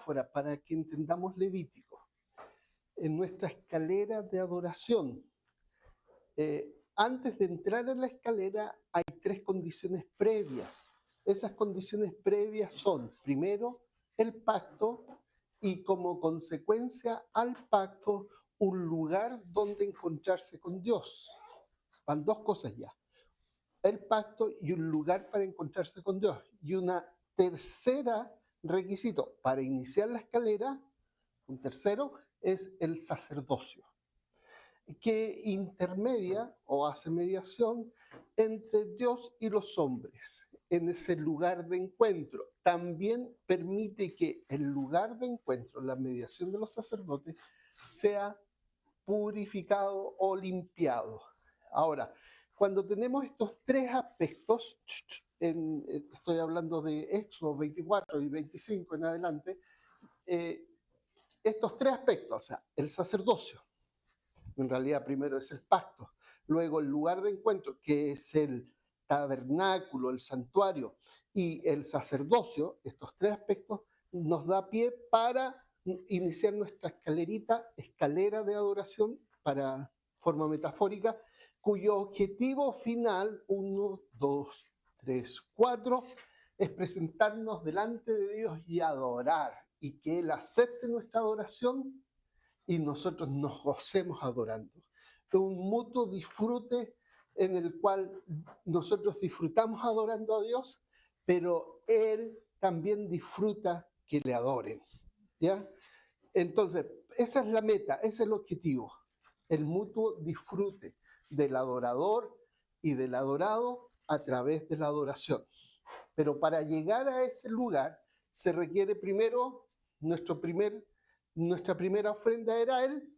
metáfora para que entendamos Levítico. En nuestra escalera de adoración, antes de entrar en la escalera hay 3 condiciones previas. Esas condiciones previas son, primero, el pacto y como consecuencia al pacto, un lugar donde encontrarse con Dios. Van 2 cosas ya. El pacto y un lugar para encontrarse con Dios. Y una tercera requisito para iniciar la escalera, un tercero, es el sacerdocio, que intermedia o hace mediación entre Dios y los hombres en ese lugar de encuentro. También permite que el lugar de encuentro, la mediación de los sacerdotes, sea purificado o limpiado. Ahora, cuando tenemos estos 3 aspectos, estoy hablando de Éxodo 24 y 25 en adelante, estos 3 aspectos, o sea, el sacerdocio, en realidad primero es el pacto, luego el lugar de encuentro, que es el tabernáculo, el santuario, y el sacerdocio, estos 3 aspectos, nos da pie para iniciar nuestra escalera de adoración, para forma metafórica, cuyo objetivo final, 1, 2, 3, 4, es presentarnos delante de Dios y adorar, y que Él acepte nuestra adoración y nosotros nos gocemos adorando. Es un mutuo disfrute en el cual nosotros disfrutamos adorando a Dios, pero Él también disfruta que le adoren, ¿ya? Entonces, esa es la meta, ese es el objetivo, el mutuo disfrute del adorador y del adorado a través de la adoración. Pero para llegar a ese lugar se requiere primero, nuestra primera ofrenda era Él,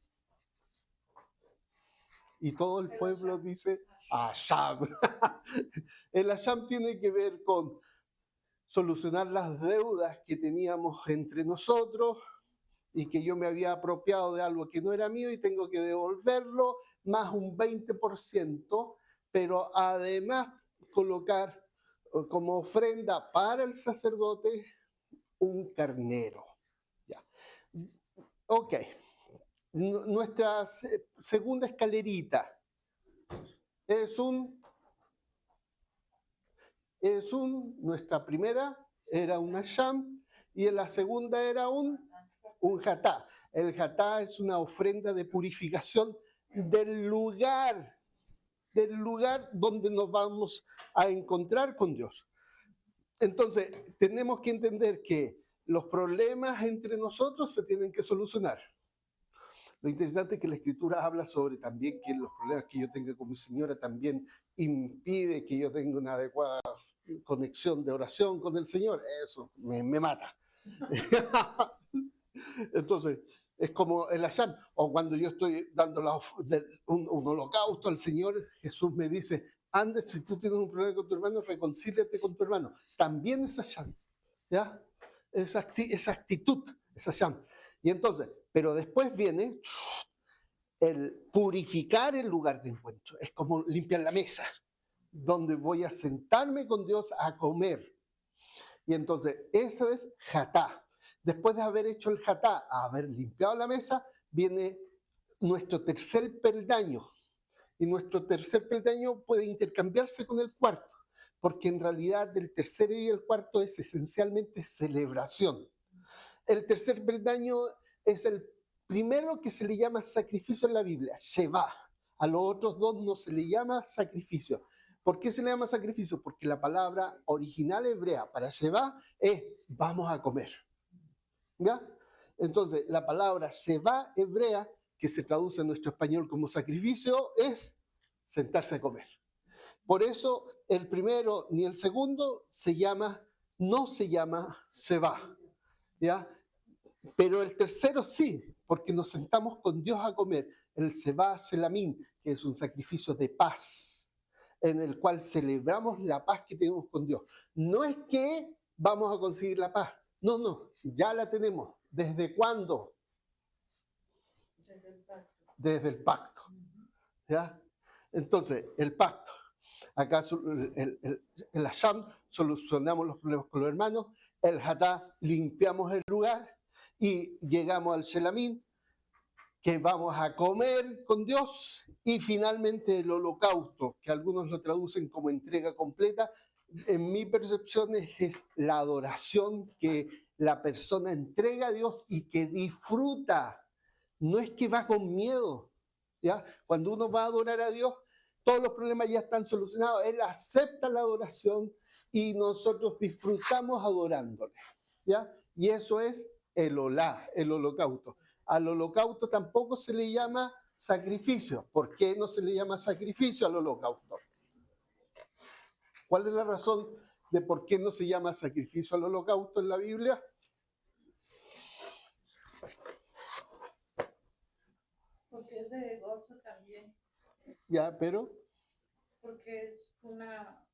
y todo el pueblo dice Asham. El Asham tiene que ver con solucionar las deudas que teníamos entre nosotros y que yo me había apropiado de algo que no era mío y tengo que devolverlo, más un 20%, pero además colocar como ofrenda para el sacerdote un carnero. Ya. Ok. Nuestra segunda escalerita nuestra primera era un asham y en la segunda era un hatá. El hatá es una ofrenda de purificación del lugar donde nos vamos a encontrar con Dios. Entonces, tenemos que entender que los problemas entre nosotros se tienen que solucionar. Lo interesante es que la Escritura habla sobre también que los problemas que yo tenga con mi señora también impide que yo tenga una adecuada conexión de oración con el Señor. Eso me mata. Entonces, es como el Asham, o cuando yo estoy dando un holocausto al Señor, Jesús me dice, anda, si tú tienes un problema con tu hermano, reconcíliate con tu hermano. También es Asham, ¿ya? Esa actitud es Asham. Y entonces, pero después viene el purificar el lugar de encuentro. Es como limpiar la mesa, donde voy a sentarme con Dios a comer. Y entonces, eso es hatá. Después de haber hecho el hatá, haber limpiado la mesa, viene nuestro tercer peldaño. Y nuestro tercer peldaño puede intercambiarse con el cuarto, porque en realidad el tercero y el cuarto es esencialmente celebración. El tercer peldaño es el primero que se le llama sacrificio en la Biblia, Sheva. A los otros 2 no se le llama sacrificio. ¿Por qué se le llama sacrificio? Porque la palabra original hebrea para Sheva es vamos a comer. ¿Ya? Entonces, la palabra Sheva hebrea, que se traduce en nuestro español como sacrificio, es sentarse a comer. Por eso, el primero ni el segundo no se llama Sheva, ¿ya? Pero el tercero sí, porque nos sentamos con Dios a comer, el Seba Selamín, que es un sacrificio de paz, en el cual celebramos la paz que tenemos con Dios. No es que vamos a conseguir la paz, no, ya la tenemos. ¿Desde cuándo? Desde el pacto. ¿Ya? Entonces, el pacto. Acá el Asham solucionamos los problemas con los hermanos, el Hatá limpiamos el lugar, Y llegamos al Shelamín, que vamos a comer con Dios, y finalmente el holocausto, que algunos lo traducen como entrega completa. En mi percepción es la adoración que la persona entrega a Dios y que disfruta. No es que va con miedo, ¿ya? Cuando uno va a adorar a Dios, todos los problemas ya están solucionados. Él acepta la adoración y nosotros disfrutamos adorándole, ¿ya? Y eso es el olá, el holocausto. Al holocausto tampoco se le llama sacrificio. ¿Por qué no se le llama sacrificio al holocausto? ¿Cuál es la razón de por qué no se llama sacrificio al holocausto en la Biblia? Porque es de gozo también. Ya, pero... Porque es una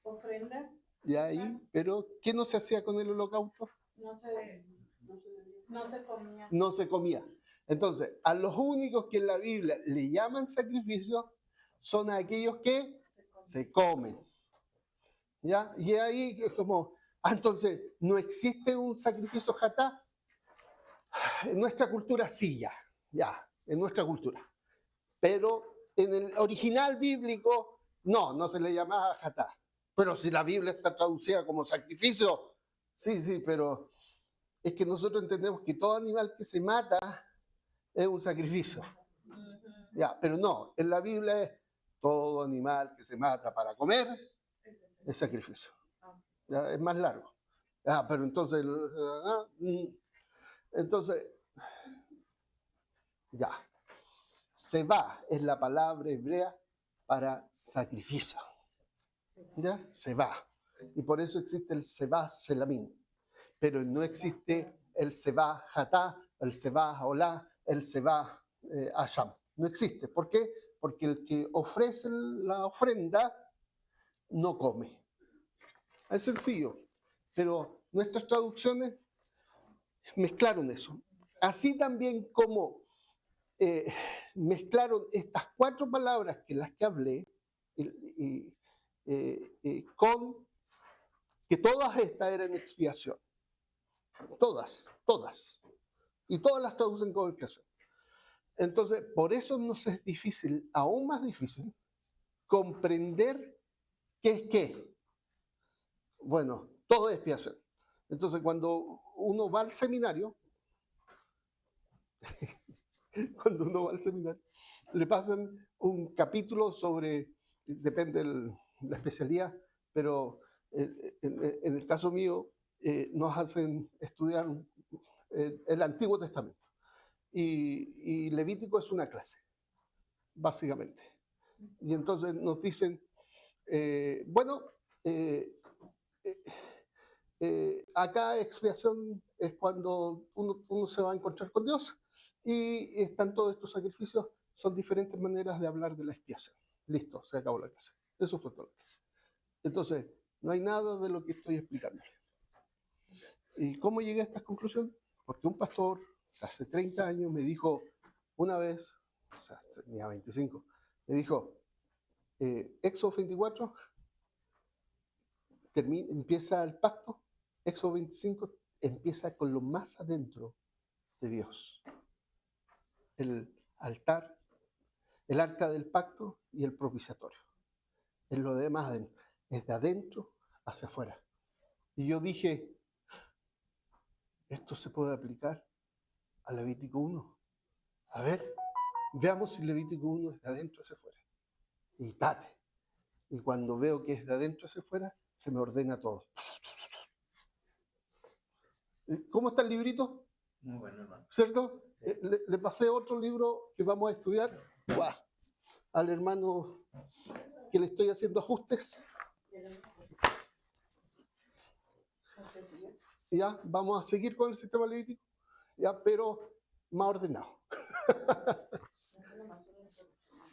ofrenda. Ya ahí, pero ¿qué no se hacía con el holocausto? No se comía. No se comía. Entonces, a los únicos que en la Biblia le llaman sacrificio son aquellos que se comen. ¿Ya? Y ahí es como, entonces, ¿no existe un sacrificio jatá? En nuestra cultura sí, ya, en nuestra cultura. Pero en el original bíblico, no se le llamaba jatá. Pero si la Biblia está traducida como sacrificio, sí, pero es que nosotros entendemos que todo animal que se mata es un sacrificio. Ya, pero no, en la Biblia es todo animal que se mata para comer es sacrificio. Ya, es más largo. Pero entonces, ya. Seba es la palabra hebrea para sacrificio. ¿Ya? Seba. Y por eso existe el Seba Selamín. Pero no existe el Seba Hatá, el Seba Olá, el Seba Asham. No existe. ¿Por qué? Porque el que ofrece la ofrenda no come. Es sencillo. Pero nuestras traducciones mezclaron eso. Así también como mezclaron estas 4 palabras que las que hablé con que todas estas eran expiación. Todas. Y todas las traducen como expiación. Entonces, por eso nos es difícil, aún más difícil, comprender qué es qué. Bueno, todo es expiación. Entonces, cuando uno va al seminario, le pasan un capítulo sobre, depende de la especialidad, pero en el caso mío nos hacen estudiar el Antiguo Testamento. Y Levítico es una clase, básicamente. Y entonces nos dicen, acá expiación es cuando uno se va a encontrar con Dios y están todos estos sacrificios, son diferentes maneras de hablar de la expiación. Listo, se acabó la clase. Eso fue todo. Entonces, no hay nada de lo que estoy explicando. ¿Y cómo llegué a esta conclusión? Porque un pastor hace 30 años me dijo una vez, o sea, tenía 25, me dijo, Éxodo 24, empieza el pacto, Éxodo 25 empieza con lo más adentro de Dios. El altar, el arca del pacto y el propiciatorio. Es lo demás adentro, es de adentro hacia afuera. Y yo dije, esto se puede aplicar a Levítico 1. A ver, veamos si Levítico 1 es de adentro hacia afuera. Y tate. Y cuando veo que es de adentro hacia afuera, se me ordena todo. ¿Cómo está el librito? Muy bueno, hermano. ¿Cierto? Le pasé otro libro que vamos a estudiar. ¡Guau! Al hermano que le estoy haciendo ajustes. Ya, vamos a seguir con el sistema levítico, ya, pero más ordenado.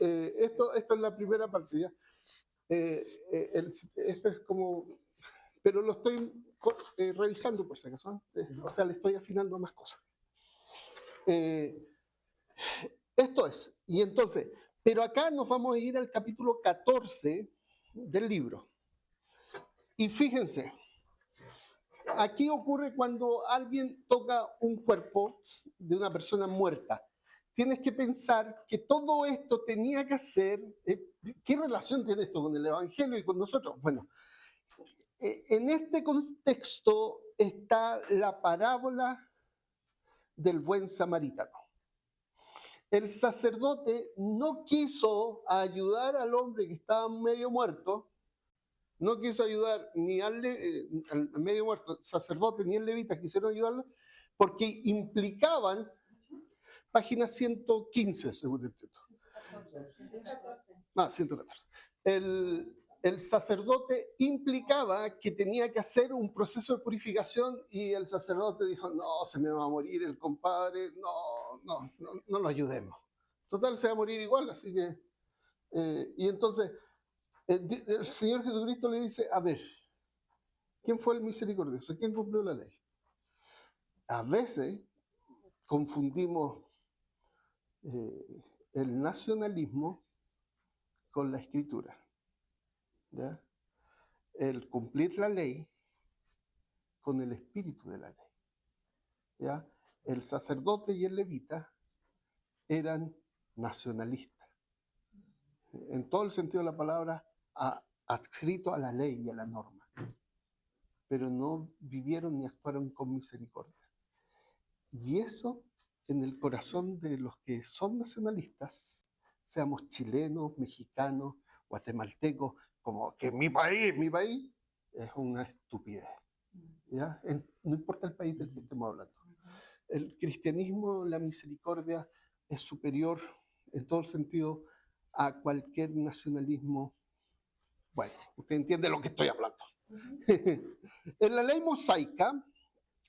Esto es la primera parte, ¿ya? Esto es como, pero lo estoy revisando por si acaso, o sea, le estoy afinando más cosas. Esto es, y entonces, pero acá nos vamos a ir al capítulo 14 del libro. Y fíjense, aquí ocurre cuando alguien toca un cuerpo de una persona muerta. Tienes que pensar que todo esto tenía que hacer. ¿Qué relación tiene esto con el Evangelio y con nosotros? Bueno, en este contexto está la parábola del buen samaritano. El sacerdote no quiso ayudar al hombre que estaba medio muerto, no quiso ayudar ni al medio muerto, el sacerdote ni el levita quisieron ayudarlo, porque implicaban, página 115, según el texto. 114. El sacerdote implicaba que tenía que hacer un proceso de purificación y el sacerdote dijo, no, se me va a morir el compadre, no lo ayudemos. Total, se va a morir igual, así que... y entonces, el Señor Jesucristo le dice, a ver, ¿quién fue el misericordioso? ¿Quién cumplió la ley? A veces confundimos el nacionalismo con la escritura. ¿Ya? El cumplir la ley con el espíritu de la ley. ¿Ya? El sacerdote y el levita eran nacionalistas. En todo el sentido de la palabra, adscrito a la ley y a la norma. Pero no vivieron ni actuaron con misericordia. Y eso, en el corazón de los que son nacionalistas, seamos chilenos, mexicanos, guatemaltecos, como que mi país, es una estupidez. ¿Ya? No importa el país del que estemos hablando. El cristianismo, la misericordia, es superior en todo el sentido a cualquier nacionalismo. Bueno, usted entiende lo que estoy hablando. En la ley mosaica,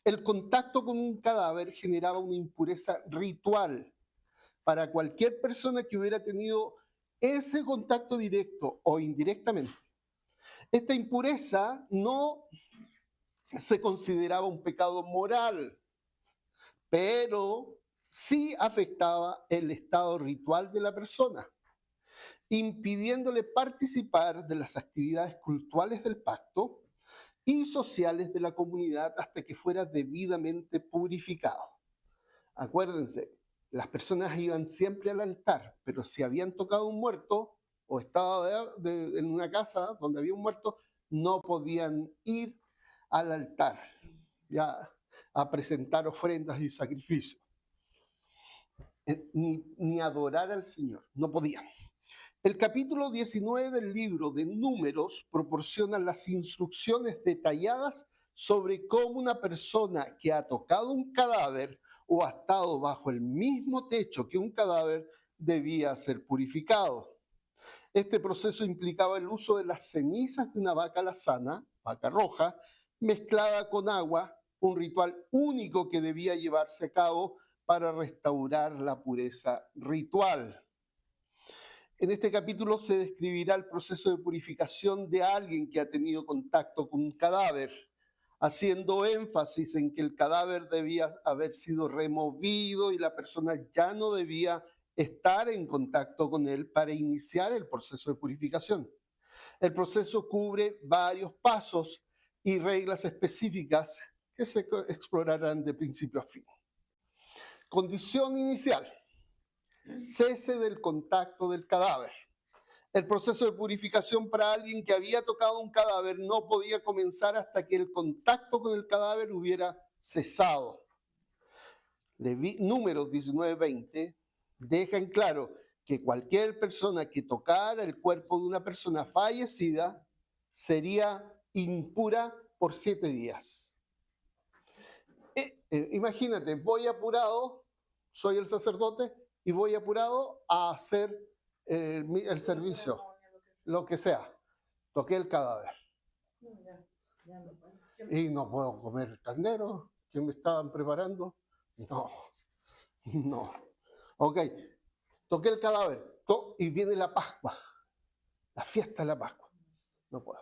el contacto con un cadáver generaba una impureza ritual para cualquier persona que hubiera tenido ese contacto directo o indirectamente. Esta impureza no se consideraba un pecado moral, pero sí afectaba el estado ritual de la persona, impidiéndole participar de las actividades cultuales del pacto y sociales de la comunidad hasta que fuera debidamente purificado. Acuérdense, las personas iban siempre al altar, pero si habían tocado un muerto o estaba en una casa donde había un muerto, no podían ir al altar ya a presentar ofrendas y sacrificios, ni adorar al Señor, no podían. El capítulo 19 del libro de Números proporciona las instrucciones detalladas sobre cómo una persona que ha tocado un cadáver o ha estado bajo el mismo techo que un cadáver debía ser purificado. Este proceso implicaba el uso de las cenizas de una vaca alazana, vaca roja, mezclada con agua, un ritual único que debía llevarse a cabo para restaurar la pureza ritual. En este capítulo se describirá el proceso de purificación de alguien que ha tenido contacto con un cadáver, haciendo énfasis en que el cadáver debía haber sido removido y la persona ya no debía estar en contacto con él para iniciar el proceso de purificación. El proceso cubre varios pasos y reglas específicas que se explorarán de principio a fin. Condición inicial: cese del contacto del cadáver. El proceso de purificación para alguien que había tocado un cadáver no podía comenzar hasta que el contacto con el cadáver hubiera cesado. Números 19-20 deja en claro que cualquier persona que tocara el cuerpo de una persona fallecida sería impura por 7 días. Imagínate, voy apurado, soy el sacerdote, y voy apurado a hacer el servicio, lo que sea. Toqué el cadáver. Y no puedo comer el carnero que me estaban preparando. No. Ok, toqué el cadáver. Y viene la Pascua, la fiesta de la Pascua. No puedo.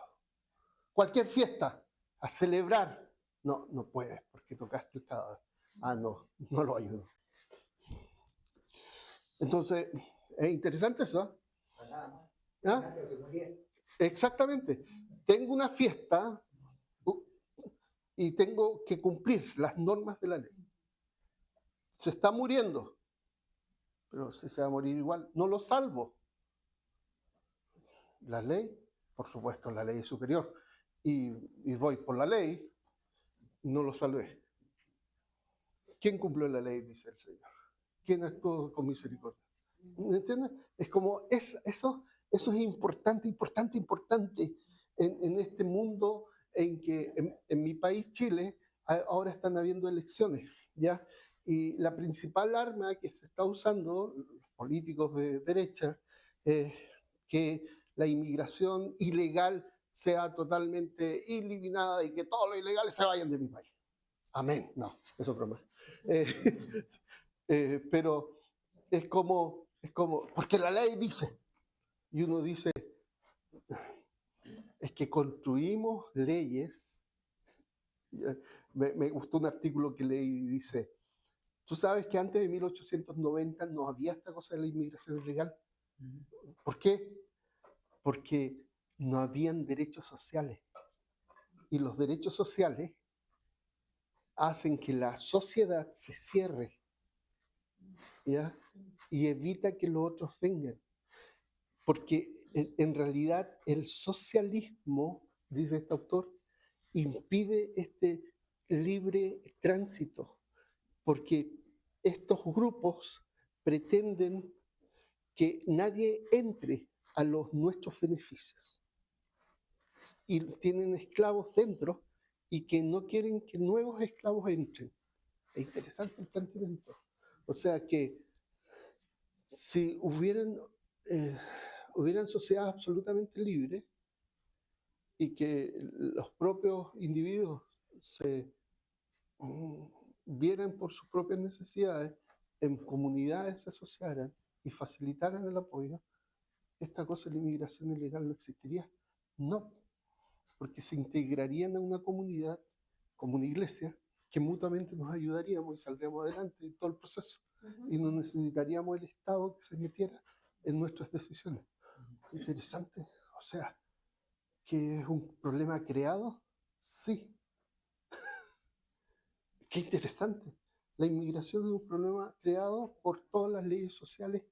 Cualquier fiesta, a celebrar. No puedes porque tocaste el cadáver. No lo ayudo. Entonces, es interesante eso. Exactamente. Tengo una fiesta, y tengo que cumplir las normas de la ley. Se está muriendo, pero si se va a morir igual, no lo salvo. La ley, por supuesto, la ley es superior, y voy por la ley, no lo salvé. ¿Quién cumplió la ley? Dice el Señor. ¿Quién actuó con misericordia? ¿Me entiendes? Es como, eso es importante, importante, importante en este mundo en que en mi país, Chile, ahora están habiendo elecciones, ¿ya? Y la principal arma que se está usando, los políticos de derecha, es que la inmigración ilegal sea totalmente eliminada y que todos los ilegales se vayan de mi país. Amén. No, eso es broma. Pero es como, porque la ley dice, y uno dice, es que construimos leyes. Me gustó un artículo que leí y dice, ¿tú sabes que antes de 1890 no había esta cosa de la inmigración ilegal? ¿Por qué? Porque no habían derechos sociales. Y los derechos sociales hacen que la sociedad se cierre, ¿ya? Y evita que los otros vengan. Porque en realidad el socialismo, dice este autor, impide este libre tránsito, porque estos grupos pretenden que nadie entre a los nuestros beneficios y tienen esclavos dentro y que no quieren que nuevos esclavos entren. Es interesante el planteamiento. O sea que si hubieran sociedades absolutamente libres y que los propios individuos se vieran por sus propias necesidades, en comunidades se asociaran y facilitaran el apoyo, esta cosa de la inmigración ilegal no existiría. No, porque se integrarían a una comunidad, como una iglesia, que mutuamente nos ayudaríamos y saldríamos adelante en todo el proceso. Y no necesitaríamos el Estado que se metiera en nuestras decisiones. Interesante. O sea, ¿que es un problema creado? Sí. Qué interesante. La inmigración es un problema creado por todas las leyes sociales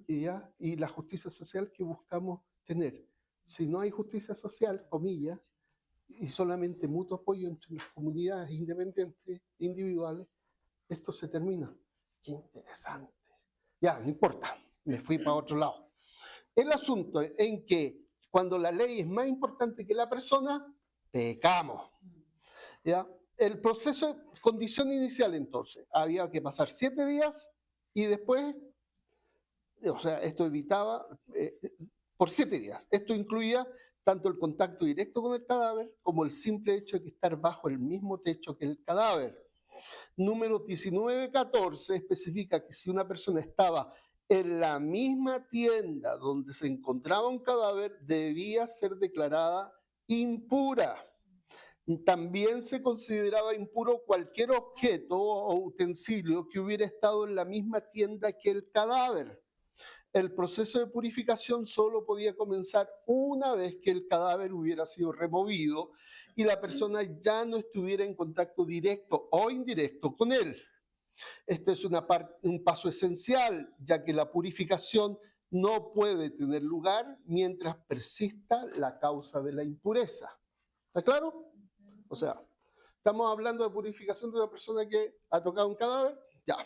y la justicia social que buscamos tener. Si no hay justicia social, comillas, y solamente mutuo apoyo entre las comunidades independientes, individuales, esto se termina. Qué interesante. Ya, no importa, me fui para otro lado. El asunto en que cuando la ley es más importante que la persona, pecamos. ¿Ya? El proceso, condición inicial entonces, había que pasar 7 días y después, o sea, esto evitaba por 7 días. Esto incluía tanto el contacto directo con el cadáver como el simple hecho de estar bajo el mismo techo que el cadáver. Número 1914 especifica que si una persona estaba en la misma tienda donde se encontraba un cadáver, debía ser declarada impura. También se consideraba impuro cualquier objeto o utensilio que hubiera estado en la misma tienda que el cadáver. El proceso de purificación solo podía comenzar una vez que el cadáver hubiera sido removido y la persona ya no estuviera en contacto directo o indirecto con él. Este es un paso esencial, ya que la purificación no puede tener lugar mientras persista la causa de la impureza. ¿Está claro? O sea, estamos hablando de purificación de una persona que ha tocado un cadáver. Ya.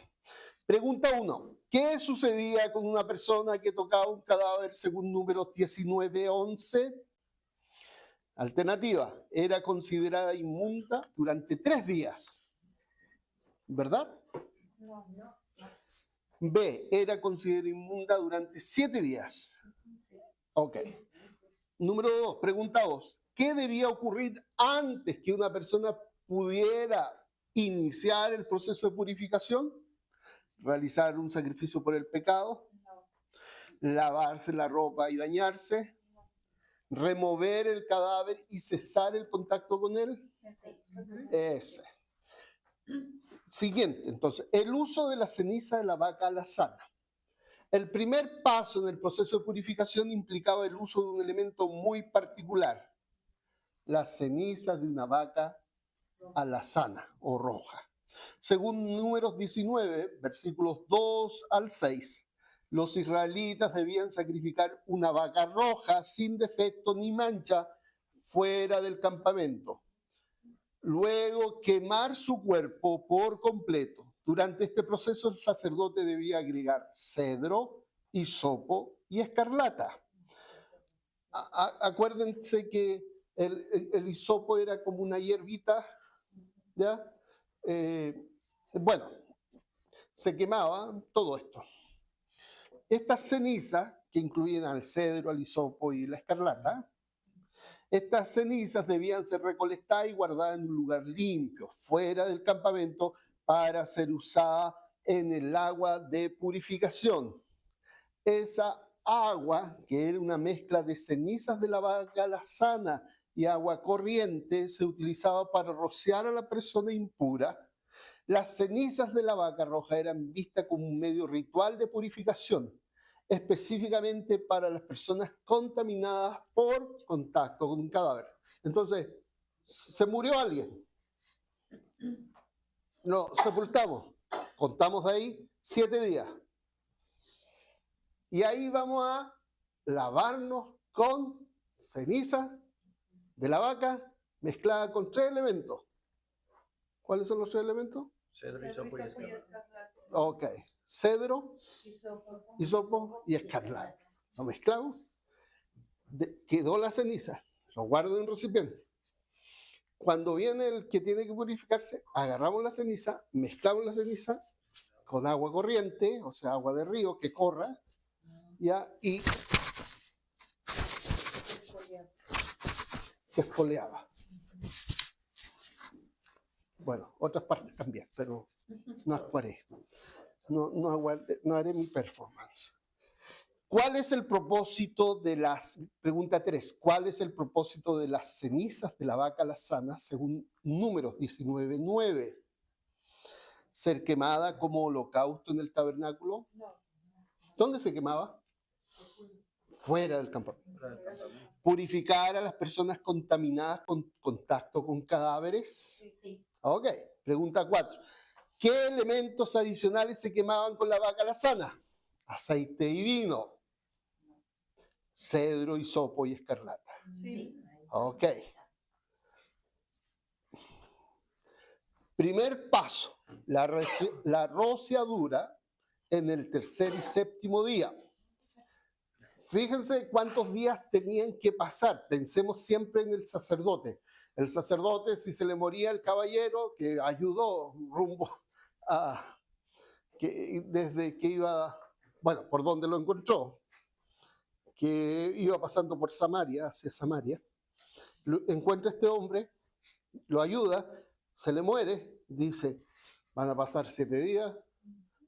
Pregunta 1. ¿Qué sucedía con una persona que tocaba un cadáver según número 1911? Alternativa. Era considerada inmunda durante 3 días. ¿Verdad? No. B. Era considerada inmunda durante 7 días. Ok. Número 2. Pregunta 2. ¿Qué debía ocurrir antes que una persona pudiera iniciar el proceso de purificación? Realizar un sacrificio por el pecado, lavarse la ropa y bañarse, remover el cadáver y cesar el contacto con él. Ese. Siguiente, entonces, el uso de la ceniza de la vaca alazana. El primer paso en el proceso de purificación implicaba el uso de un elemento muy particular, las cenizas de una vaca alazana o roja. Según Números 19, versículos 2 al 6, los israelitas debían sacrificar una vaca roja sin defecto ni mancha fuera del campamento. Luego quemar su cuerpo por completo. Durante este proceso el sacerdote debía agregar cedro, hisopo y escarlata. Acuérdense que el hisopo era como una hierbita, ¿ya? Bueno, se quemaba todo esto. Estas cenizas, que incluían al cedro, al hisopo y la escarlata, estas cenizas debían ser recolectadas y guardadas en un lugar limpio, fuera del campamento, para ser usada en el agua de purificación. Esa agua, que era una mezcla de cenizas de la vaca alazana y agua corriente, se utilizaba para rociar a la persona impura. Las cenizas de la vaca roja eran vistas como un medio ritual de purificación, específicamente para las personas contaminadas por contacto con un cadáver. Entonces, se murió alguien, lo sepultamos, contamos de ahí 7 días. Y ahí vamos a lavarnos con ceniza de la vaca mezclada con 3 elementos. ¿Cuáles son los 3 elementos? Cedro, hisopo y escarlata. Ok, cedro, hisopo y escarlata. Lo mezclamos, quedó la ceniza, lo guardo en un recipiente. Cuando viene el que tiene que purificarse, agarramos la ceniza, mezclamos la ceniza con agua corriente, o sea, agua de río que corra, ya, y se espoleaba. Bueno, otras partes también, pero no actuaré. No haré mi performance. ¿Cuál es el propósito de pregunta 3, ¿cuál es el propósito de las cenizas de la vaca alazana según Números 19:9? ¿Ser quemada como holocausto en el tabernáculo? ¿Dónde se quemaba? Fuera del campamento. ¿Purificar a las personas contaminadas con contacto con cadáveres? Sí. Ok, pregunta 4. ¿Qué elementos adicionales se quemaban con la vaca alazana? Aceite y vino. Cedro, hisopo y escarlata. Sí. Ok. Primer paso, la rociadura en el tercer y séptimo día. Fíjense cuántos días tenían que pasar. Pensemos siempre en el sacerdote. El sacerdote, si se le moría el caballero, que ayudó rumbo a... desde que iba, bueno, por donde lo encontró, que iba pasando por Samaria, hacia Samaria, encuentra a este hombre, lo ayuda, se le muere, dice, van a pasar 7 días,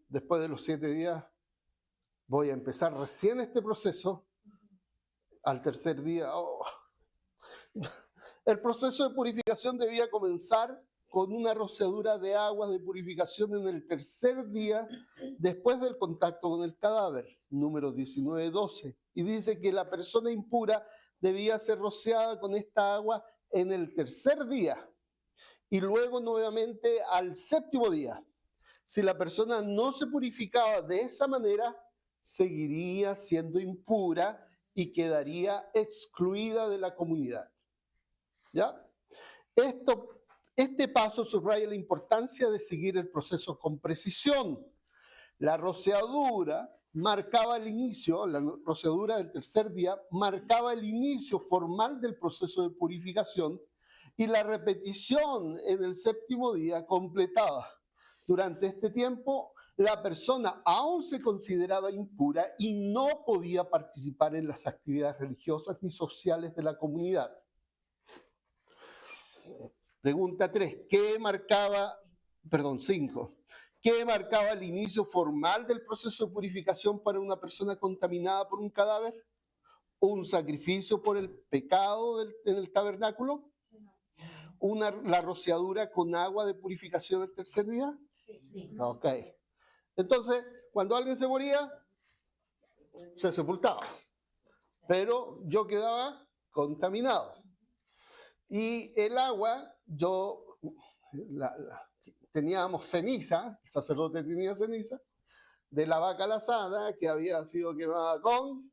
después de los 7 días voy a empezar recién este proceso, al tercer día, El proceso de purificación debía comenzar con una rociadura de aguas de purificación en el tercer día después del contacto con el cadáver, Números 19:12. Y dice que la persona impura debía ser rociada con esta agua en el tercer día y luego nuevamente al séptimo día. Si la persona no se purificaba de esa manera, seguiría siendo impura y quedaría excluida de la comunidad. ¿Ya? Este paso subraya la importancia de seguir el proceso con precisión. La rociadura marcaba el inicio, la rociadura del tercer día marcaba el inicio formal del proceso de purificación y la repetición en el séptimo día completaba. Durante este tiempo, la persona aún se consideraba impura y no podía participar en las actividades religiosas ni sociales de la comunidad. Pregunta 3. 5. ¿Qué marcaba el inicio formal del proceso de purificación para una persona contaminada por un cadáver? ¿Un sacrificio por el pecado en el tabernáculo? ¿La rociadura con agua de purificación el tercer día? Sí. Ok. Entonces, cuando alguien se moría, se sepultaba. Pero yo quedaba contaminado. Y el agua, yo teníamos ceniza, el sacerdote tenía ceniza, de la vaca lazada que había sido quemada con...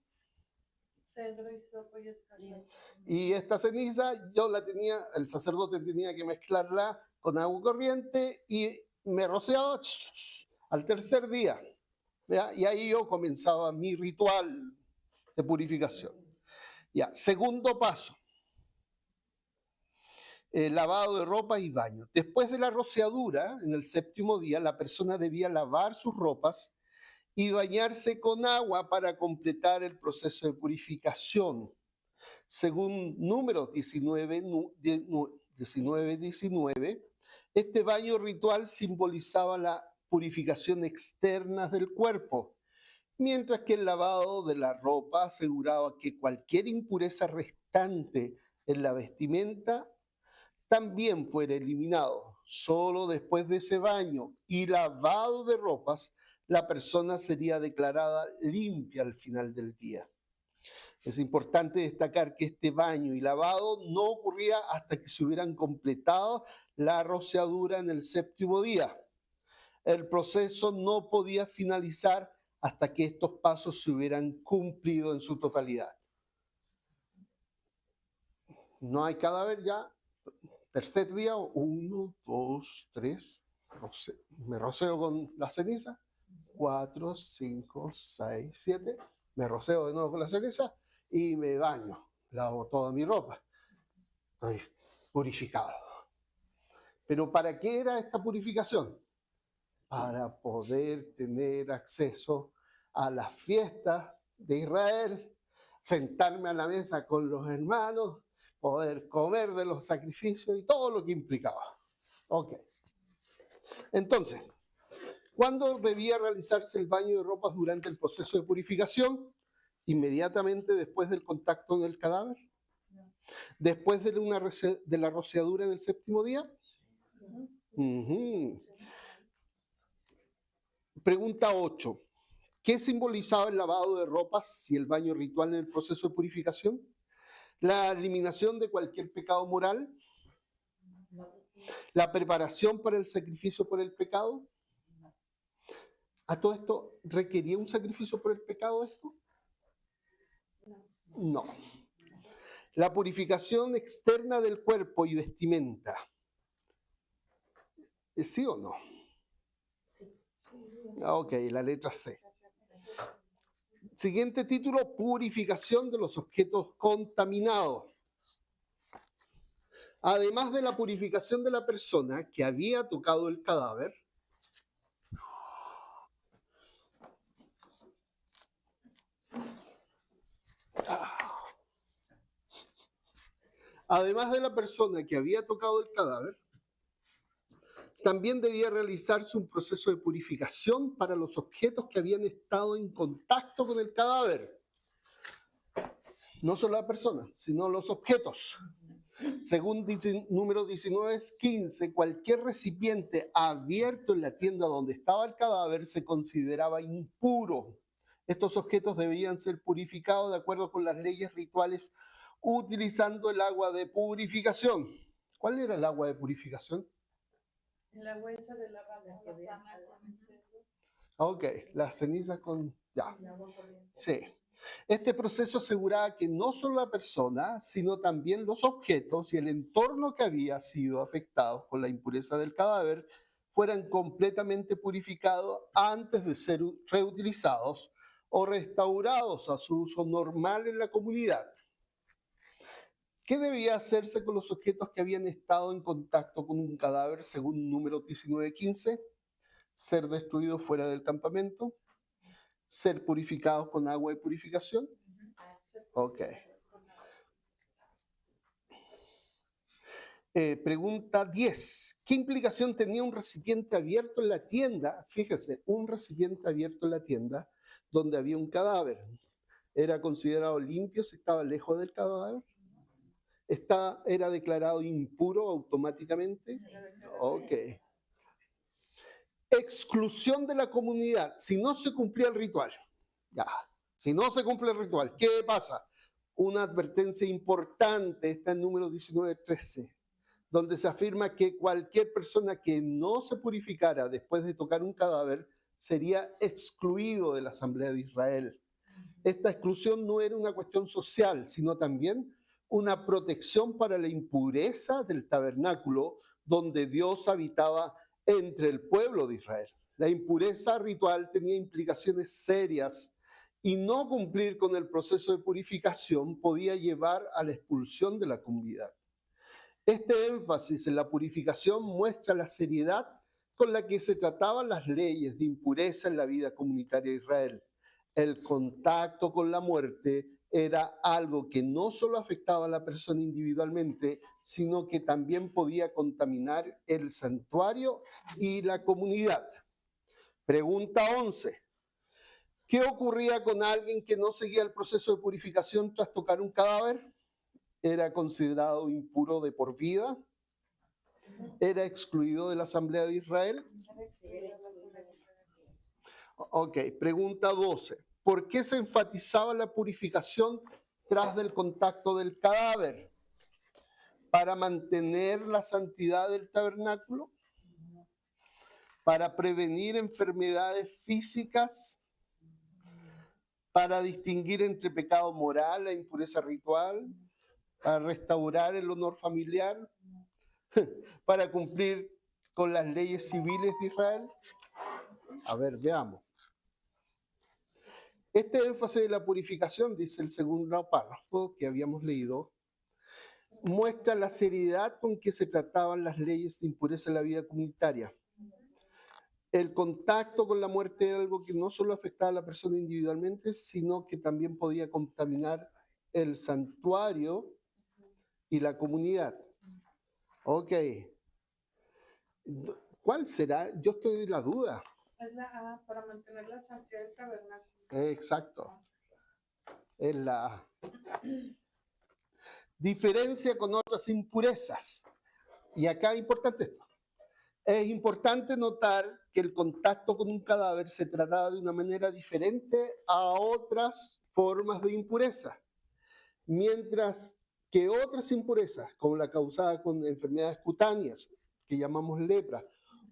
Cedro, hisopo y escarlata. Y esta ceniza yo la tenía, el sacerdote tenía que mezclarla con agua corriente y me rociaba al tercer día. ¿Ya? Y ahí yo comenzaba mi ritual de purificación. Ya, segundo paso. Lavado de ropa y baño. Después de la rociadura, en el séptimo día, la persona debía lavar sus ropas y bañarse con agua para completar el proceso de purificación. Según Números 19, este baño ritual simbolizaba la purificación externa del cuerpo, mientras que el lavado de la ropa aseguraba que cualquier impureza restante en la vestimenta también fuera eliminado. Solo después de ese baño y lavado de ropas, la persona sería declarada limpia al final del día. Es importante destacar que este baño y lavado no ocurría hasta que se hubieran completado la rociadura en el séptimo día. El proceso no podía finalizar hasta que estos pasos se hubieran cumplido en su totalidad. No hay cadáver ya. Tercer día, 1, 2, 3. Me roceo con la ceniza. 4, 5, 6, 7. Me roceo de nuevo con la ceniza y me baño. Lavo toda mi ropa. Estoy purificado. ¿Pero para qué era esta purificación? Para poder tener acceso a las fiestas de Israel, sentarme a la mesa con los hermanos, poder comer de los sacrificios y todo lo que implicaba. Ok. Entonces, ¿cuándo debía realizarse el baño de ropas durante el proceso de purificación? ¿Inmediatamente después del contacto con el cadáver? ¿Después de la rociadura en el séptimo día? Pregunta 8. ¿Qué simbolizaba el lavado de ropas y el baño ritual en el proceso de purificación? ¿La eliminación de cualquier pecado moral? ¿La preparación para el sacrificio por el pecado? ¿A todo esto requería un sacrificio por el pecado esto? No. La purificación externa del cuerpo y vestimenta. ¿Sí o no? Ok, la letra C. Siguiente título, purificación de los objetos contaminados. Además de la purificación de la persona que había tocado el cadáver, también debía realizarse un proceso de purificación para los objetos que habían estado en contacto con el cadáver. No solo la persona, sino los objetos. Según Números 19:15, cualquier recipiente abierto en la tienda donde estaba el cadáver se consideraba impuro. Estos objetos debían ser purificados de acuerdo con las leyes rituales utilizando el agua de purificación. ¿Cuál era el agua de purificación? El agua esa de la vaca lazana con el cerdo. Ok, las cenizas con... ya. Sí. Este proceso aseguraba que no solo la persona, sino también los objetos y el entorno que había sido afectados por la impureza del cadáver fueran completamente purificados antes de ser reutilizados o restaurados a su uso normal en la comunidad. ¿Qué debía hacerse con los objetos que habían estado en contacto con un cadáver según Números 19:15? Ser destruidos fuera del campamento. Ser purificados con agua de purificación. Ok. Pregunta 10. ¿Qué implicación tenía un recipiente abierto en la tienda? Fíjese, un recipiente abierto en la tienda donde había un cadáver. ¿Era considerado limpio si estaba lejos del cadáver? ¿Era declarado impuro automáticamente? Ok. Exclusión de la comunidad si no se cumplía el ritual. Ya, si no se cumple el ritual, ¿qué pasa? Una advertencia importante está en Números 19:13. donde se afirma que cualquier persona que no se purificara después de tocar un cadáver sería excluido de la Asamblea de Israel. Esta exclusión no era una cuestión social, sino también una protección para la impureza del tabernáculo donde Dios habitaba entre el pueblo de Israel. La impureza ritual tenía implicaciones serias y no cumplir con el proceso de purificación podía llevar a la expulsión de la comunidad. Este énfasis en la purificación muestra la seriedad con la que se trataban las leyes de impureza en la vida comunitaria de Israel. El contacto con la muerte era algo que no solo afectaba a la persona individualmente, sino que también podía contaminar el santuario y la comunidad. Pregunta 11. ¿Qué ocurría con alguien que no seguía el proceso de purificación tras tocar un cadáver? ¿Era considerado impuro de por vida? ¿Era excluido de la Asamblea de Israel? Ok, pregunta 12. ¿Por qué se enfatizaba la purificación tras del contacto del cadáver? ¿Para mantener la santidad del tabernáculo? ¿Para prevenir enfermedades físicas? ¿Para distinguir entre pecado moral e impureza ritual? ¿Para restaurar el honor familiar? ¿Para cumplir con las leyes civiles de Israel? A ver, veamos. Este énfasis de la purificación, dice el segundo párrafo que habíamos leído, muestra la seriedad con que se trataban las leyes de impureza en la vida comunitaria. El contacto con la muerte era algo que no solo afectaba a la persona individualmente, sino que también podía contaminar el santuario y la comunidad. Ok. ¿Cuál será? Yo estoy en la duda. Es la A, para mantener la santidad del tabernáculo. Exacto. Es la A. Diferencia con otras impurezas. Y acá es importante esto. Es importante notar que el contacto con un cadáver se trataba de una manera diferente a otras formas de impureza. Mientras que otras impurezas, como la causada con enfermedades cutáneas, que llamamos lepra,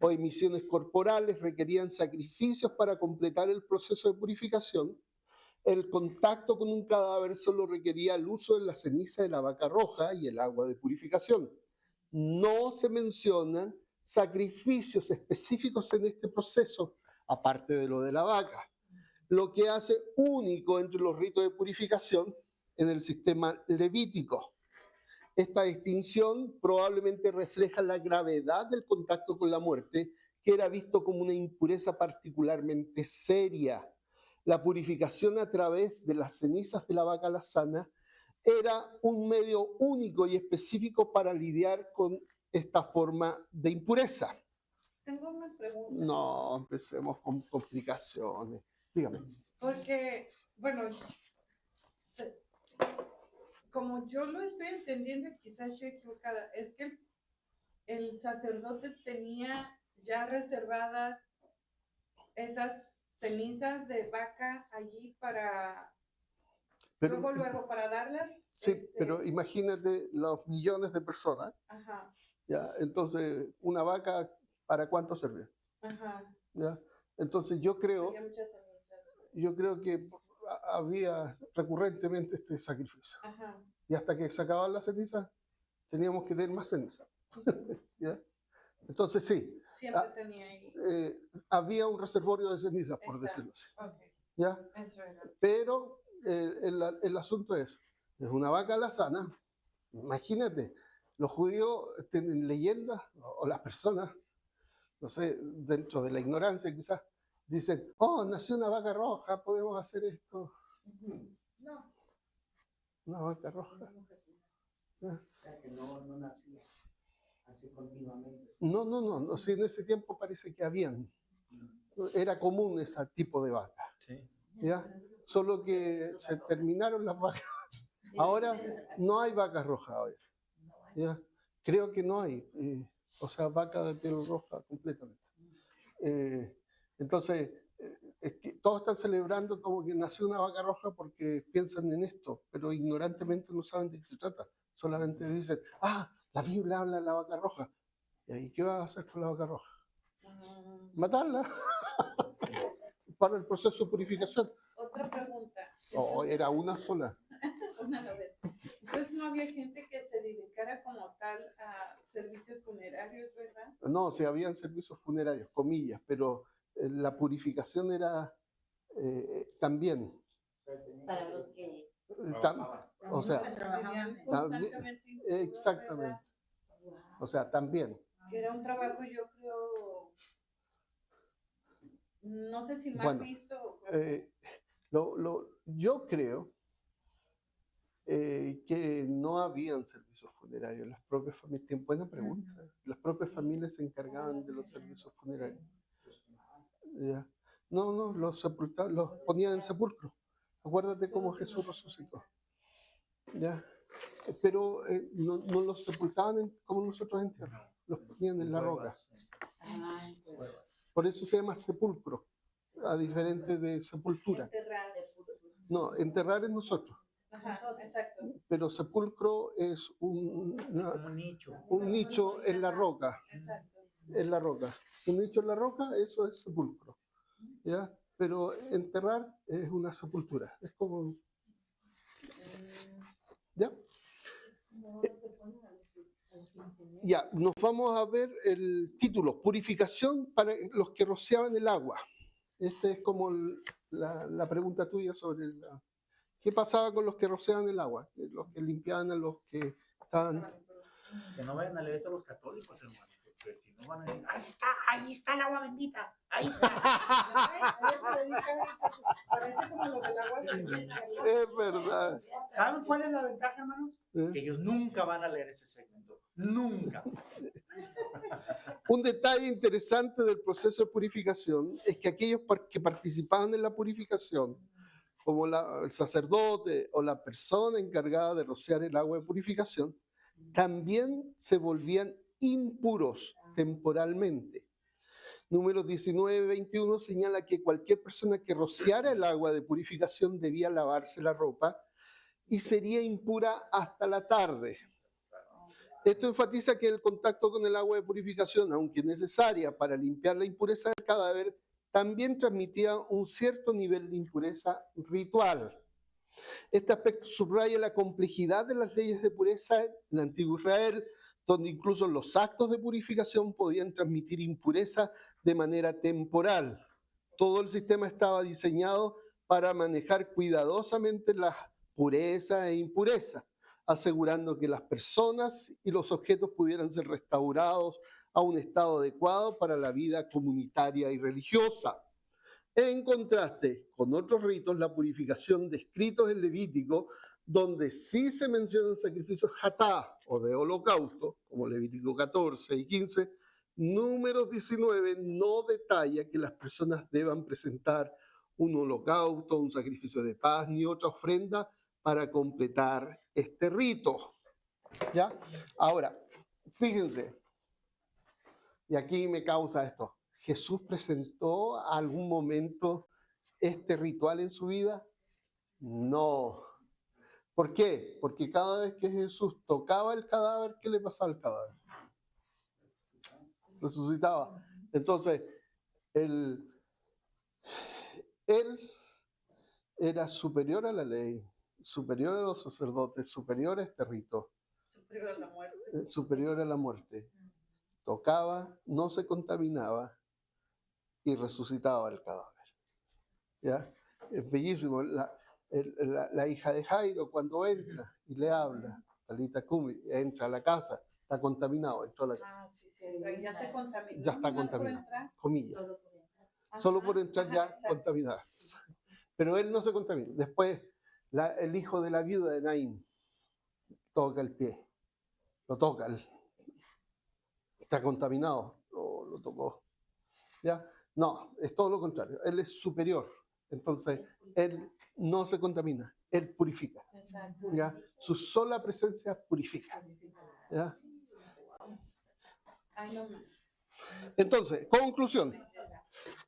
o emisiones corporales, requerían sacrificios para completar el proceso de purificación, el contacto con un cadáver solo requería el uso de la ceniza de la vaca roja y el agua de purificación. No se mencionan sacrificios específicos en este proceso, aparte de lo de la vaca, lo que hace único entre los ritos de purificación en el sistema levítico. Esta distinción probablemente refleja la gravedad del contacto con la muerte, que era visto como una impureza particularmente seria. La purificación a través de las cenizas de la vaca alazana era un medio único y específico para lidiar con esta forma de impureza. Tengo una pregunta. No, empecemos con complicaciones. Dígame. Porque, bueno, como yo lo estoy entendiendo, quizás estoy equivocada, es que el sacerdote tenía ya reservadas esas cenizas de vaca allí para, luego para darlas. Sí, pero imagínate los millones de personas. Ajá. ¿Ya? Entonces, una vaca, ¿para cuánto servía? Ajá. ¿Ya? Entonces, yo creo que había recurrentemente este sacrificio. Ajá. Y hasta que se acababan las cenizas, teníamos que tener más ceniza. ¿Ya? Entonces, sí. Siempre tenía ahí. Había un reservorio de cenizas, por decirlo así. Okay. ¿Ya? Eso era. Pero el asunto es una vaca alazana. Imagínate, los judíos tienen leyendas, o las personas, no sé, dentro de la ignorancia quizás, dicen, oh, nació una vaca roja, podemos hacer esto. No. Una vaca roja. No nacía así continuamente. No, sí, en ese tiempo parece que habían. Era común ese tipo de vaca. Sí. ¿Ya? Solo que se terminaron las vacas. Ahora no hay vacas rojas hoy. ¿Ya? Creo que no hay. O sea, vaca de piel roja completamente. Entonces, es que todos están celebrando como que nació una vaca roja porque piensan en esto, pero ignorantemente no saben de qué se trata. Solamente dicen, la Biblia habla de la vaca roja. ¿Y ahí qué va a hacer con la vaca roja? Matarla para el proceso de purificación. Otra pregunta. Oh, era una sola. Una vez. Entonces no había gente que se dedicara como tal a servicios funerarios, ¿verdad? No, sí, habían servicios funerarios, comillas, pero la purificación era también. Para los que O sea, Vivían también, constantemente impuros, exactamente. ¿verdad? O sea, también. Que era un trabajo, yo creo, no sé si mal Bueno, visto. yo creo que no habían servicios funerarios. Las propias familias, buena pregunta. Las propias familias se encargaban de los servicios funerarios. ¿Ya? No, los ponían en sepulcro. Acuérdate cómo Jesús resucitó. ¿Ya? Pero no los sepultaban como nosotros en tierra, los ponían en la roca. Por eso se llama sepulcro, a diferente de sepultura. Enterrar. No, enterrar es nosotros. Ajá, exacto. Pero sepulcro es un nicho en la roca. Exacto. En la roca. Un nicho en la roca, eso es sepulcro. ¿Ya? Pero enterrar es una sepultura. Es como... ¿Ya? Ya, nos vamos a ver el título, purificación para los que rociaban el agua. Esta es como la pregunta tuya sobre qué pasaba con los que rociaban el agua, los que limpiaban a los que estaban... Que no vayan a leer esto los católicos, hermano, porque si no van a decir, ahí está el agua bendita, ahí está. Parece como lo del agua de Es verdad. ¿Saben cuál es la ventaja, hermanos? ¿Eh? Que ellos nunca van a leer ese segmento, nunca. Un detalle interesante del proceso de purificación es que aquellos que participaban en la purificación, como el sacerdote o la persona encargada de rociar el agua de purificación, también se volvían impuros temporalmente. Números 19-21 señala que cualquier persona que rociara el agua de purificación debía lavarse la ropa y sería impura hasta la tarde. Esto enfatiza que el contacto con el agua de purificación, aunque necesaria para limpiar la impureza del cadáver, también transmitía un cierto nivel de impureza ritual. Este aspecto subraya la complejidad de las leyes de pureza en el antiguo Israel, donde incluso los actos de purificación podían transmitir impureza de manera temporal. Todo el sistema estaba diseñado para manejar cuidadosamente las pureza e impureza, asegurando que las personas y los objetos pudieran ser restaurados a un estado adecuado para la vida comunitaria y religiosa. En contraste con otros ritos, la purificación descritos en Levítico, donde sí se mencionan sacrificios hatá o de holocausto, como Levítico 14 y 15, Números 19 no detalla que las personas deban presentar un holocausto, un sacrificio de paz, ni otra ofrenda para completar este rito. ¿Ya? Ahora, fíjense, y aquí me causa esto. ¿Jesús presentó a algún momento este ritual en su vida? No. ¿Por qué? Porque cada vez que Jesús tocaba el cadáver, ¿qué le pasaba al cadáver? Resucitaba. Entonces, él era superior a la ley, superior a los sacerdotes, superior a este rito, superior a la muerte. Superior a la muerte. Tocaba, no se contaminaba y resucitaba el cadáver. ¿Ya? Es bellísimo. La hija de Jairo, cuando entra y le habla, Talita Kumi, entra a la casa, está contaminado, entró a la casa. Sí, ya se contaminó. Ya está contaminado, comillas. Solo por entrar ya contaminada. Pero él no se contamina. Después, el hijo de la viuda de Naín toca el pie, lo toca, está contaminado, lo tocó. ¿Ya? No, es todo lo contrario. Él es superior. Entonces, él no se contamina, él purifica. ¿Ya? Su sola presencia purifica. ¿Ya? Entonces, conclusión.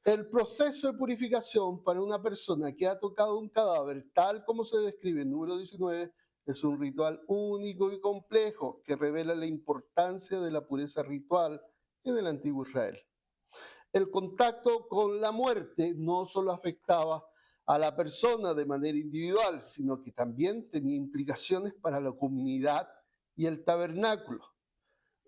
El proceso de purificación para una persona que ha tocado un cadáver, tal como se describe en Número 19, Es un ritual único y complejo que revela la importancia de la pureza ritual en el antiguo Israel. El contacto con la muerte no solo afectaba a la persona de manera individual, sino que también tenía implicaciones para la comunidad y el tabernáculo,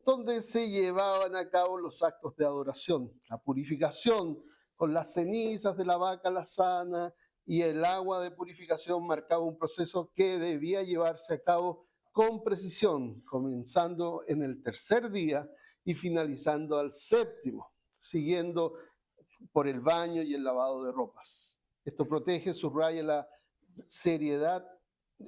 donde se llevaban a cabo los actos de adoración. La purificación con las cenizas de la vaca lazana y el agua de purificación marcaba un proceso que debía llevarse a cabo con precisión, comenzando en el tercer día y finalizando al séptimo, siguiendo por el baño y el lavado de ropas. Esto protege, subraya la seriedad.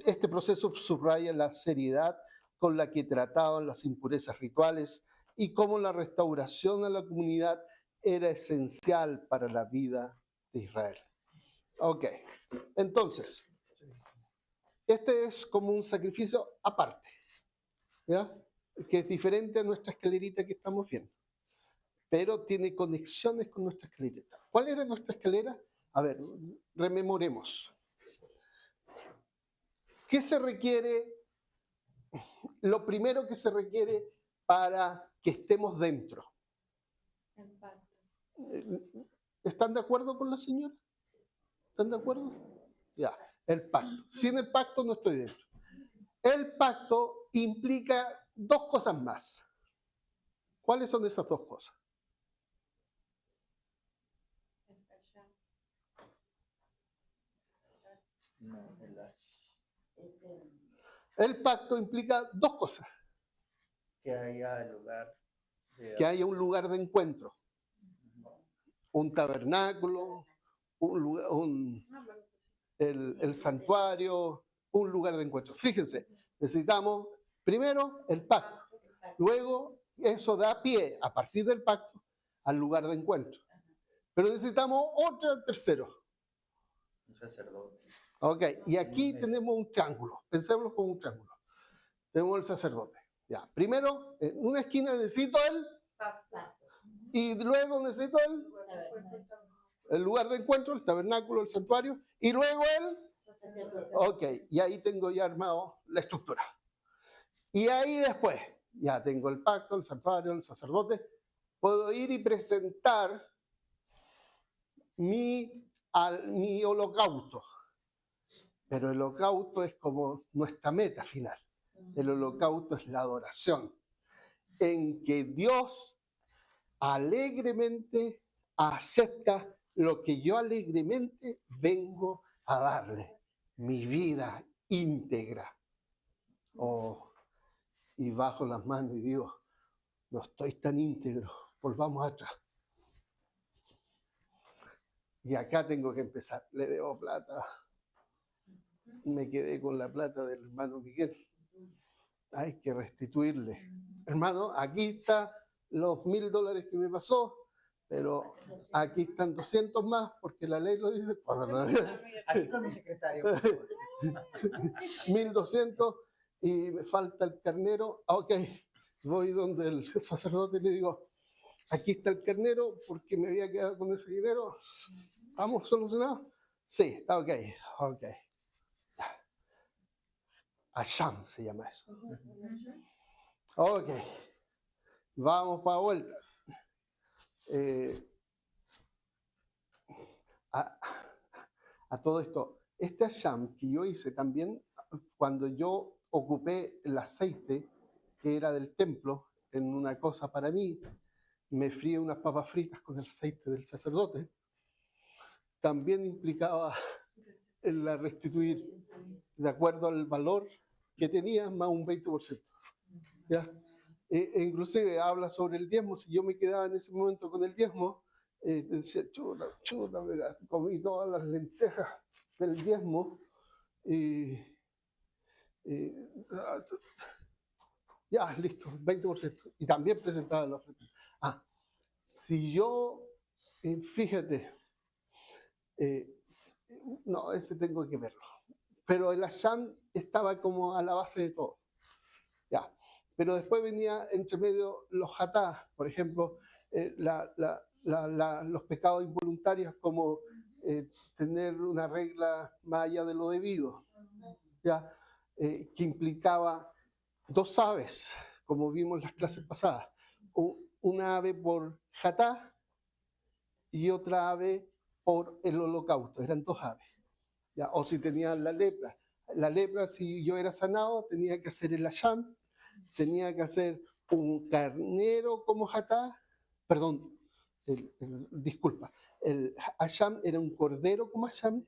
Este proceso subraya la seriedad con la que trataban las impurezas rituales y cómo la restauración a la comunidad era esencial para la vida de Israel. Ok, entonces, este es como un sacrificio aparte, ¿ya? Que es diferente a nuestra escalerita que estamos viendo, pero tiene conexiones con nuestra escalerita. ¿Cuál era nuestra escalera? A ver, rememoremos. ¿Qué se requiere? Lo primero que se requiere para que estemos dentro. El pacto. ¿Están de acuerdo con la señora? ¿Están de acuerdo? Ya, el pacto. Sin el pacto no estoy dentro. El pacto implica dos cosas más. ¿Cuáles son esas dos cosas? El cachán. No, El pacto implica dos cosas. que haya lugar Que haya un lugar de encuentro, un tabernáculo, el santuario, un lugar de encuentro. Fíjense, necesitamos primero el pacto, luego eso da pie, a partir del pacto, al lugar de encuentro. Pero necesitamos otro tercero. un sacerdote. Ok, y aquí tenemos un triángulo, pensémoslo como un triángulo. Tenemos el sacerdote. Ya, primero, en una esquina necesito y luego necesito el lugar de encuentro, el tabernáculo, el santuario, y luego ok, y ahí tengo ya armado la estructura. Y ahí después, ya tengo el pacto, el santuario, el sacerdote, puedo ir y presentar mi holocausto. Pero el holocausto es como nuestra meta final. El holocausto es la adoración, en que Dios alegremente acepta lo que yo alegremente vengo a darle, mi vida íntegra. Oh, y bajo las manos y digo, no estoy tan íntegro, volvamos atrás. Y acá tengo que empezar, le debo plata. Me quedé con la plata del hermano Miguel. Hay que restituirle. Hermano, aquí está los $1,000 que me pasó, pero aquí están 200 más, porque la ley lo dice. Aquí con mi secretario, por favor. 1,200 y me falta el carnero. Ok, voy donde el sacerdote y le digo, aquí está el carnero, porque me había quedado con ese dinero. ¿Estamos solucionados? Sí, está ok. Ok. Asham se llama eso. Ok, vamos para vuelta. A todo esto, este Asham que yo hice también, cuando yo ocupé el aceite que era del templo en una cosa para mí, me fríe unas papas fritas con el aceite del sacerdote, también implicaba en la restituir de acuerdo al valor que tenía más un 20%. ¿Ya? Inclusive habla sobre el diezmo. Si yo me quedaba en ese momento con el diezmo, decía, chuta, comí todas las lentejas del diezmo ya, listo, 20%. Y también presentaba la oferta. Si yo, fíjate, no, ese tengo que verlo. Pero el Asham estaba como a la base de todo. Ya. Pero después venía entre medio los hatá, por ejemplo, los pecados involuntarios como tener una regla más allá de lo debido. ¿Ya? que implicaba 2 aves, como vimos en las clases pasadas. Una ave por Jatá y otra ave por el holocausto. Eran 2 aves. ¿Ya? O si tenían la lepra. La lepra, si yo era sanado, tenía que hacer el Hasham, tenía que hacer un carnero como Jatá, perdón, disculpa, el Hasham era un cordero como Hasham,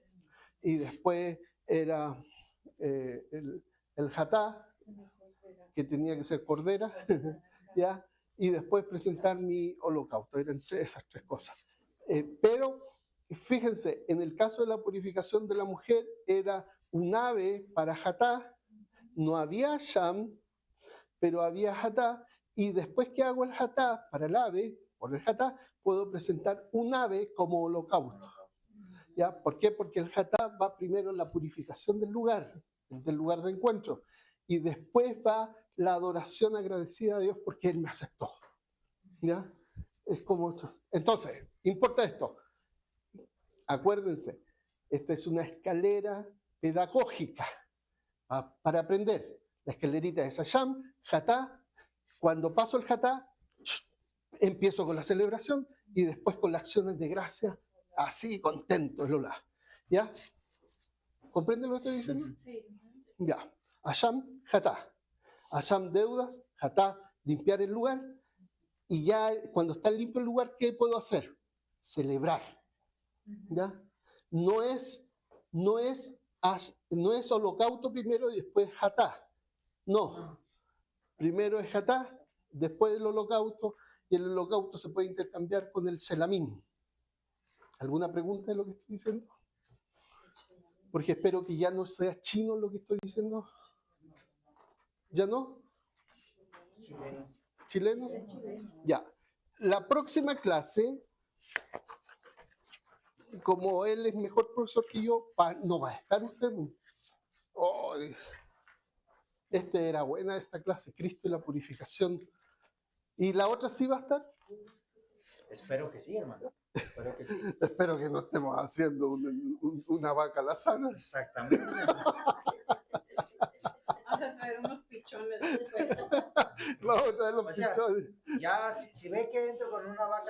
y después era el Jatá, que tenía que ser cordera, ¿ya? Y después presentar mi holocausto. Eran esas 3 cosas. Pero fíjense, en el caso de la purificación de la mujer, era un ave para Jatá, no había Hasham, pero había Jatá, y después que hago el Jatá para el ave, por el Jatá, puedo presentar un ave como holocausto. ¿Ya? ¿Por qué? Porque el Jatá va primero en la purificación del lugar de encuentro, y después va la adoración agradecida a Dios porque Él me aceptó. ¿Ya? Es como esto. Entonces, importa esto. Acuérdense, esta es una escalera pedagógica para aprender. La escalerita es Hasham, Jatá. Cuando paso el Jatá, empiezo con la celebración y después con las acciones de gracia, así contento, Lola. ¿Ya? ¿Comprenden lo que estoy diciendo? Sí. Ya. Hasham, Jatá. Hasham, deudas. Jatá, limpiar el lugar. Y ya cuando está limpio el lugar, ¿qué puedo hacer? Celebrar. ¿Ya? No es holocausto primero y después Jatá. No. Primero es Jatá, después el holocausto, y el holocausto se puede intercambiar con el Shelamín. ¿Alguna pregunta de lo que estoy diciendo? Porque espero que ya no sea chino lo que estoy diciendo. ¿Ya no? ¿Chileno? Ya. La próxima clase, como él es mejor profesor que yo, no va a estar usted. Oh, era buena esta clase, Cristo y la purificación. ¿Y la otra sí va a estar? Espero que sí, hermano. Espero que sí. Espero que no estemos haciendo una vaca alazana. Exactamente. Vamos a traer unos pichones después. Vamos a traer los O sea, pichones. Ya, si ve que entro con una vaca